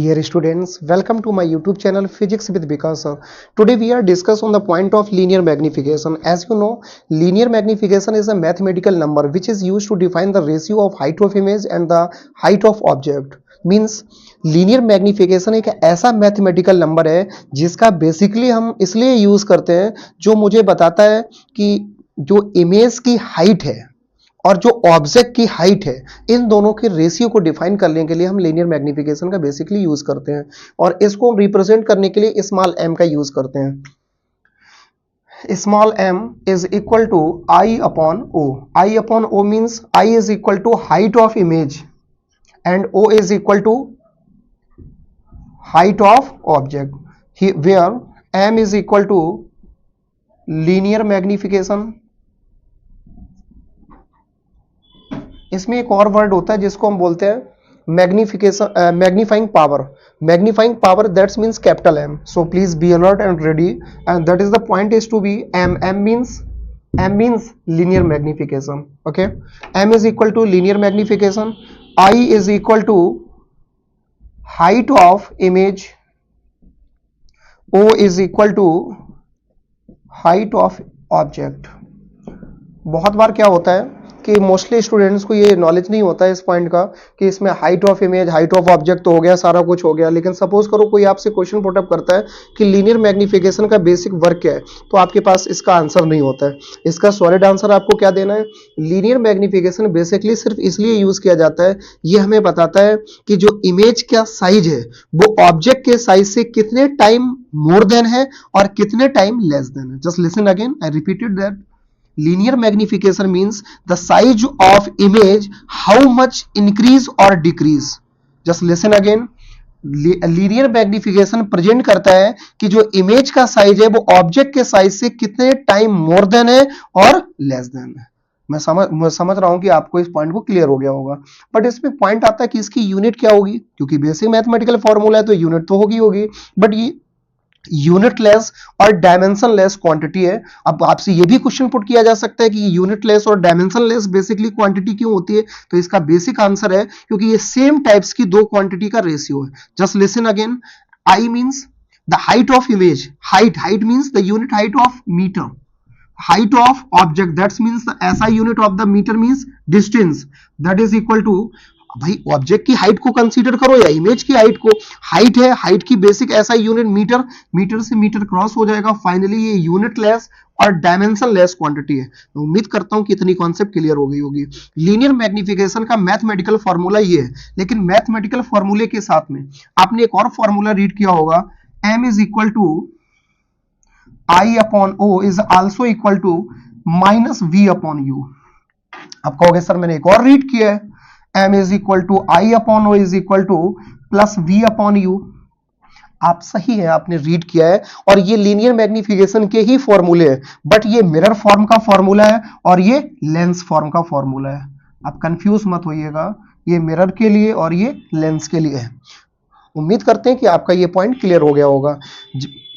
Dear students, welcome to my YouTube channel Physics with Vikas sir. Today we are discuss on the point of linear magnification. As you know, linear magnification is a mathematical number which is used to define the ratio of height of image and the height of object. Means linear magnification एक ऐसा mathematical number है जिसका basically हम इसलिए use करते हैं जो मुझे बताता है कि जो इमेज की हाइट है और जो ऑब्जेक्ट की हाइट है इन दोनों के रेशियो को डिफाइन करने के लिए हम लीनियर मैग्निफिकेशन का बेसिकली यूज करते हैं और इसको हम रिप्रेजेंट करने के लिए स्मॉल m का यूज करते हैं। Small m is equal to i upon o means i is equal to height of image and o is equal to height of object where m is equal to linear magnification. इसमें एक और word होता है जिसको हम बोलते हैं magnifying power that's means capital M. So please be alert and ready and that is the point is to be m means linear magnification. Okay, m is equal to linear magnification, I is equal to height of image, o is equal to height of object. बहुत बार क्या होता है कि mostly students को ये knowledge नहीं होता है इस पॉइंट का कि इसमें height of image height of object तो हो गया, सारा कुछ हो गया, लेकिन सपोज करो कोई आपसे क्वेश्चन पुटअप करता है कि लीनियर मैग्निफिकेशन का बेसिक वर्क क्या है, तो आपके पास इसका आंसर नहीं होता है। इसका सॉलिड आंसर आपको क्या देना है, लीनियर मैग्निफिकेशन बेसिकली सिर्फ इसलिए यूज किया जाता है, ये हमें बताता है कि जो इमेज का साइज है वो ऑब्जेक्ट के साइज से कितने टाइम मोर देन है और कितने टाइम लेस देन है। Just listen again, I repeated that linear magnification means the size of image how much increase or decrease. just listen again, linear magnification present करता है कि जो इमेज का size है वो ऑब्जेक्ट के साइज से कितने टाइम मोर देन है और लेस देन है। मैं समझ रहा हूं कि आपको इस पॉइंट को क्लियर हो गया होगा, बट इसमें पॉइंट आता है कि इसकी यूनिट क्या होगी, क्योंकि बेसिक मैथमेटिकल फॉर्मूला है तो यूनिट तो होगी, बट ये यूनिट लेस और डायमेंशन लेस क्वांटिटी है। अब आपसे ये भी क्वेश्चन पुट किया जा सकता है कि यूनिट लेस और डायमेंशन लेस बेसिकली क्वांटिटी क्यों होती है, तो इसका बेसिक आंसर है क्योंकि ये सेम टाइप्स की दो क्वांटिटी का रेशियो है। Just listen again, I means the height of image, height means the unit height of metre, height of object that means the SI unit of the meter means distance, that is equal to, भाई object की height को consider करो या image की height को, height है, height की basic SI unit metre, metre से मीटर क्रॉस हो जाएगा, फाइनली ये यूनिट लेस और डायमेंशन लेस क्वांटिटी है। तो उम्मीद करता हूं कि इतनी कॉन्सेप्ट क्लियर हो गई होगी। लीनियर मैग्निफिकेशन का मैथमेटिकल फॉर्मूला ये है, लेकिन मैथमेटिकल फॉर्मूले के साथ में आपने एक और फॉर्मूला रीड किया होगा, m is equal to I upon O is also equal to minus V upon U. आप कहोगे सर मैंने एक और रीड किया है, m is equal to I upon O is equal to plus V upon U. आप सही है, आपने रीड किया है और ये लीनियर मैग्निफिकेशन के ही फॉर्मूले है, बट ये मिरर फॉर्म का फॉर्मूला है और ये लेंस फॉर्म का फॉर्मूला है। आप कंफ्यूज मत होइएगा, ये मिरर के लिए और ये लेंस के लिए है। उम्मीद करते हैं कि आपका ये पॉइंट क्लियर हो गया होगा।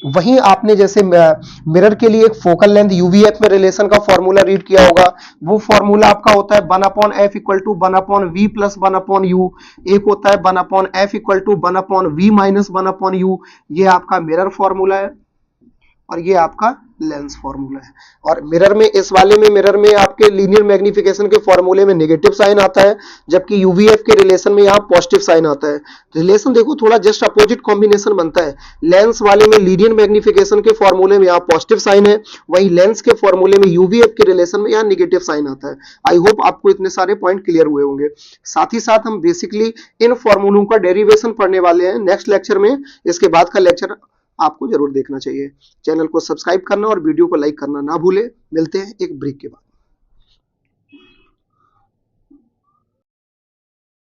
वहीं आपने जैसे मिरर के लिए एक फोकल लेंथ यूवीएफ में रिलेशन का फॉर्मूला रीड किया होगा, वो फॉर्मूला आपका होता है 1/f equal to 1/v plus 1/u, एक होता है 1/f equal to 1/v minus 1/u। ये आपका मिरर फॉर्मूला है और ये आपका लेंस फॉर्मूला है। और मिरर में, इस वाले में मिरर में आपके लीनियर मैग्निफिकेशन के फॉर्मूले में नेगेटिव साइन आता है, जबकि यूवीएफ के रिलेशन में यहाँ पॉजिटिव साइन आता है। रिलेशन देखो थोड़ा जस्ट अपोजिट कॉम्बिनेशन बनता है। लेंस वाले में लीनियर मैग्निफिकेशन के फॉर्मूले में यहाँ पॉजिटिव साइन है, वहीं लेंस के फॉर्मूले में यूवीएफ के रिलेशन में यहाँ नेगेटिव साइन आता है। आई होप आपको इतने सारे पॉइंट क्लियर हुए होंगे। साथ ही साथ हम बेसिकली इन फॉर्मूलों का डेरिवेशन पढ़ने वाले हैं नेक्स्ट लेक्चर में। इसके बाद का लेक्चर आपको जरूर देखना चाहिए। चैनल को सब्सक्राइब करना और वीडियो को लाइक करना ना भूले। मिलते हैं एक ब्रेक के बाद।